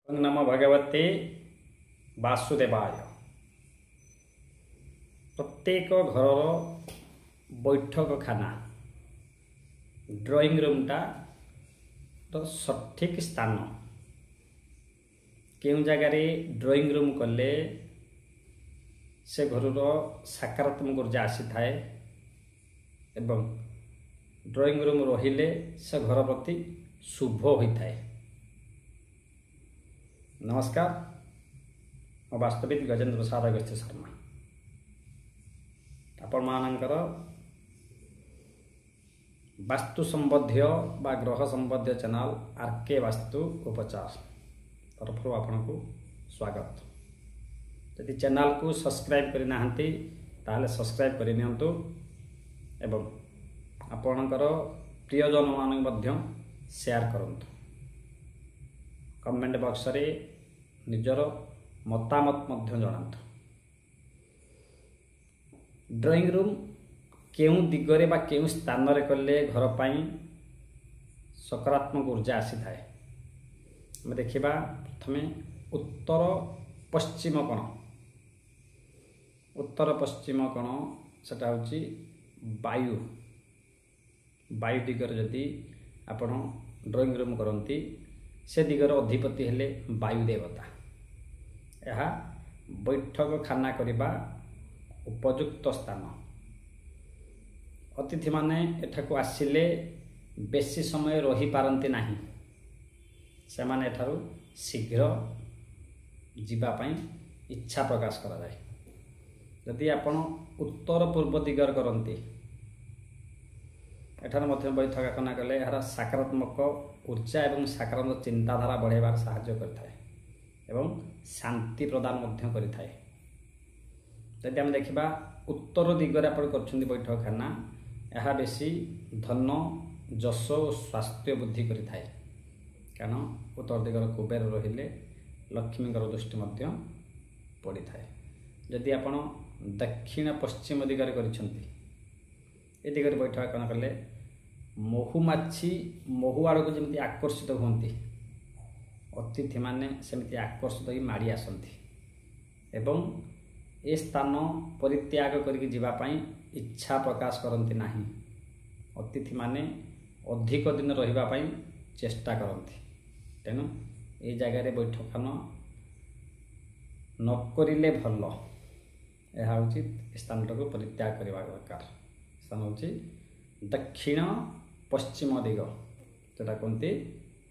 नमो भगवते वासुदेवाय। प्रत्येक घर बैठक खाना ड्राइंग रूमटा तो सठिक स्थान केउं जगार ड्राइंग रूम कले से घर सकारात्मक ऊर्जा आसी थाए एवं ड्राइंग रूम रहिले से घर प्रति शुभ होता है। नमस्कार, मैं वास्तविक गजेंद्र प्रसाद अगस्त्य शर्मा। आपण मानकर वास्तु संबंधी बा ग्रह संबंधी चैनल आरके वास्तु उपचार तरफ आपन को स्वागत। यदि चैनल को सब्सक्राइब करि नाहंती ताले सब्सक्राइब करि नियंतु एवं आपणकर प्रियजन मान मध्य शेयर करंतु। कमेंट बॉक्स रे निजर मतामत मध्य जणांतु। ड्राइंग रूम केउं दिगरे बा केउं स्थान रे कले घर पाई सकारात्मक ऊर्जा आसी थाए। हम देखिबा प्रथमे उत्तर पश्चिम कोण। उत्तर पश्चिम कोण सेटा होची वायु वायु दिगर जदि आपण ड्राइंग रूम करंती से दिगर अधिपति हेले वायु देवता। यह बैठक खाना करिबा उपयुक्त स्थान। अतिथि माने एठाकु आसिले बेसी समय रही पारंती नाही। से माने एठारु शीघ्र जीवा पई इच्छा प्रकाश करा जाय। यदि आपण उत्तर पूर्व दिगर करंती एठार मध्य बैठक खाना कले यार सकारात्मक ऊर्जा एवं सकारात्मक चिंताधारा बढ़ेबार साहाय्य करथाय एवं शांति प्रदान मध्य करिथाय। यदि हम देखिबा उत्तर दिगरे आपण करछन्ती बैठक खाना यह बेसी धन जश और स्वास्थ्य बुद्धि करिथाय। कारण उत्तर दिगर कुबेर रहिले लक्ष्मीकर दृष्टि मध्य पड़िथाय। यदि आपण दक्षिण पश्चिम दिगरे करिछन्ती ए दिगरे बैठक खाना कले महुमाछी महु आड़ को जमी आकर्षित होती अतिथि माने सेमती आकर्षित हो माड़ी आसती एवं ए स्थान परित्याग करके जीवाई इच्छा प्रकाश करती नाही। अतिथि माने अधिक दिन रही चेष्टा करती। तेणु ए जगार बैठक खाना नकरिले भल। यह हूँ स्थान को परित्याग करने दरकार। स्थान हूँ दक्षिण पश्चिम दिग जोटा कहते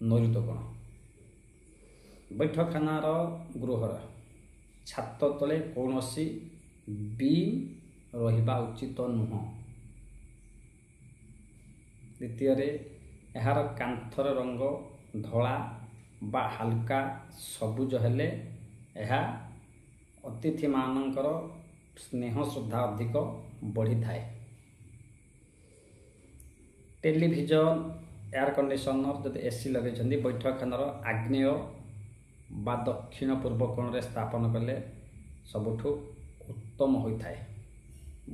नैऋत्य कोण। बैठक खानार गृहर छात तले कौनसी बीम रहिबा उचित नुह। द्वितीय यार कांथर रंग धला बा हल्का सबुज हेले यह अतिथि मानकर स्नेह श्रद्धा अधिक बढ़ी थाए। टेलीविजन एयर कंडीशनर जब एसी लगे बैठक खानार आग्नेय बा दक्षिण पूर्व कोण रे स्थापन कले सबुठु उत्तम होता है।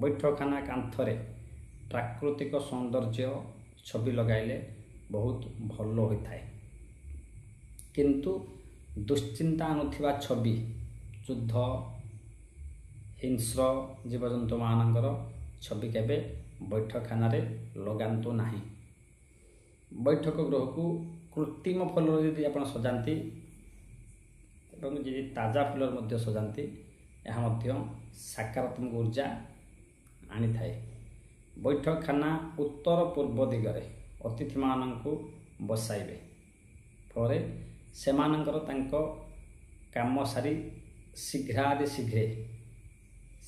बैठक खाना कांथरे प्राकृतिक सौंदर्य छवि लगाइले बहुत भल होता है। किंतु दुश्चिंता अनुथिबा छवि युद्ध हिंस्र जीवजंतु मानकर छवि केबे बैठक खाना रे लगांतु नाही। बैठक गृह को कृत्रिम फल यदि आप सजाती एवं यदि ताजा फुलर मध्य सजाती यह मध्य सकारात्मक ऊर्जा आनी थाए। बैठक खाना उत्तर पूर्व दिगरे अतिथि माननकु बसाइबे फल सेमानंकर तांको काम सारी शीघ्रादि शीघ्रे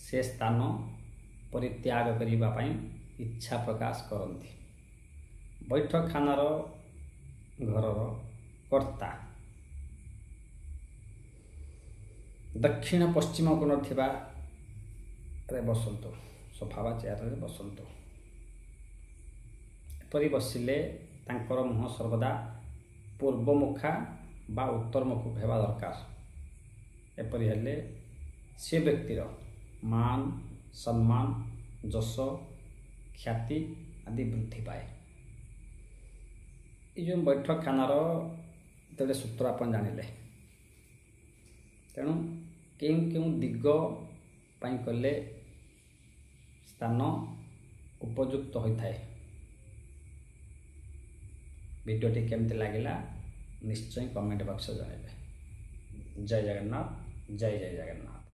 से स्थान परित्याग करिबा पई इच्छा प्रकाश करती। बैठक खानार घर कर्ता दक्षिण पश्चिम कोण थिबा रे बसंतु सोफा बा चेयर रे बसंतु। एपरि बसिले तांकर मुह सर्वदा पूर्वमुखा बा उत्तरमुख हेबा दरकार। एपरि हेले से व्यक्तिर मान सम्मान जश ख्याति आदि वृद्धि पाए। ये जो बैठक खानार तेरे सूत्र आप जानिले तेणु केउं केउं दिग ପାଇଁ कले स्थान उपयुक्त होता है। वीडियोटी केमती लगिला निश्चय कमेंट बॉक्स जनइबे। जय जगन्नाथ, जय जय जगन्नाथ।